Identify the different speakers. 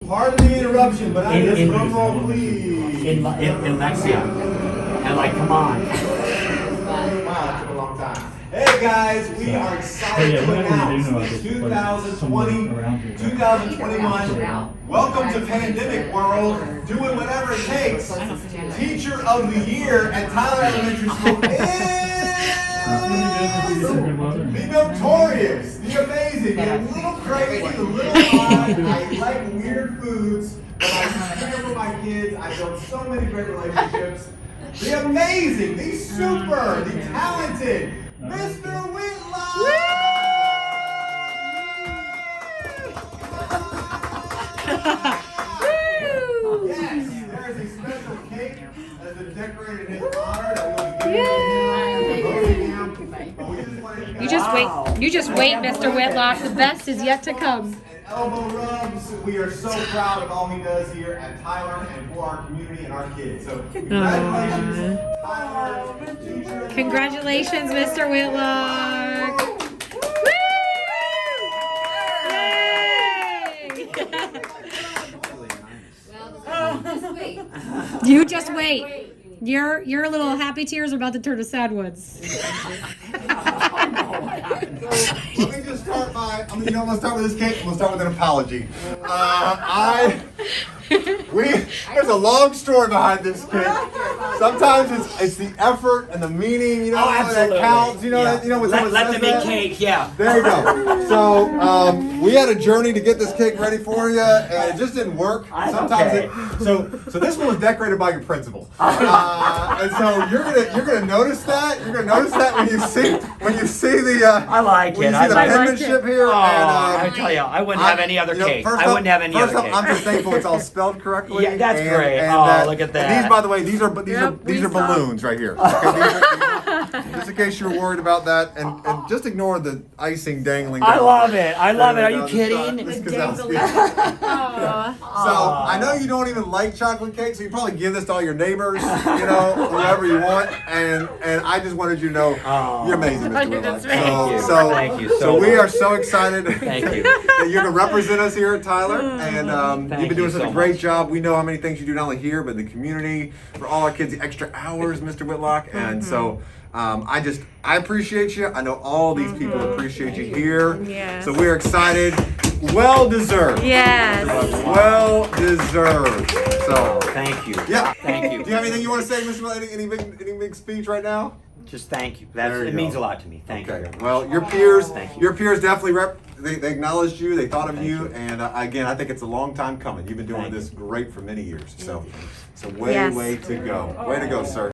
Speaker 1: Pardon the interruption, but I just drum roll, please.
Speaker 2: In Lexia. And like, come on.
Speaker 1: Wow, that took a long time. Hey guys, we are excited to announce the 2020-2021 Welcome to Pandemic World, doing whatever it takes. Teacher of the Year at Tyler Elementary School is the notorious, the amazing, the little crazy, the little odd. I like weird foods, but I care for my kids. I built so many great relationships. The amazing, the super, the talented, Mr. Whitlock! Yes, there is a special cake that has been decorated in his honor that we'll be giving to him. But we just wanted to
Speaker 3: You just wait, Mr. Whitlock. The best is yet to come.
Speaker 1: And elbow rubs. We are so proud of all he does here at Tyler and for our community and our kids. So congratulations, Tyler, teacher.
Speaker 3: Congratulations, Mr. Whitlock. Yay! You just wait. Your little happy tears are about to turn to sad ones.
Speaker 1: Let me just start by, I'm gonna start with this cake. I'm gonna start with an apology. There's a long story behind this cake. Sometimes it's the effort and the meaning, that counts.
Speaker 2: Let them eat cake, yeah.
Speaker 1: There you go. So we had a journey to get this cake ready for you, and it just didn't work. Sometimes so this one was decorated by your principal, and so you're gonna notice that. You're gonna notice that when you see the
Speaker 2: I like
Speaker 1: when
Speaker 2: it.
Speaker 1: you see the
Speaker 2: I like
Speaker 1: penmanship here.
Speaker 2: Oh,
Speaker 1: and,
Speaker 2: I tell you, I wouldn't have any other cake. I wouldn't have any other cake.
Speaker 1: I'm just thankful it's all spelled correctly.
Speaker 2: Yeah, that's great. Look at that.
Speaker 1: And these, by the way, these are balloons right here. Okay, just in case you're worried about that, and just ignore the icing dangling down.
Speaker 2: I love it. I love it. Are you kidding?
Speaker 1: So I know you don't even like chocolate cake, so you probably give this to all your neighbors, whoever you want. And I just wanted you to know you're amazing, Mr. Whitlock.
Speaker 2: Thank you.
Speaker 1: So we are so excited
Speaker 2: Thank you.
Speaker 1: that you're going to represent us here at Tyler, and you've been doing such a great
Speaker 2: much.
Speaker 1: job. We know how many things you do not only here, but in the community for all our kids, the extra hours, Mr. Whitlock, and so. I appreciate you. I know all these people appreciate you here.
Speaker 3: Yes.
Speaker 1: So we're excited. Well deserved.
Speaker 3: Yes.
Speaker 1: Well deserved. So
Speaker 2: Thank you.
Speaker 1: yeah.
Speaker 2: Thank you.
Speaker 1: Do you have anything you want to say, Mr. Whitlock? Any big speech right now?
Speaker 2: Just thank you.
Speaker 1: There you
Speaker 2: It
Speaker 1: go.
Speaker 2: means a lot to me. Thank you.
Speaker 1: Well, your peers
Speaker 2: Thank you.
Speaker 1: definitely they acknowledged you. They thought of you, and again, I think it's a long time coming. You've been doing
Speaker 2: Thank
Speaker 1: this
Speaker 2: you.
Speaker 1: great for many years. So way
Speaker 3: Yes.
Speaker 1: to go. Way to go, sir.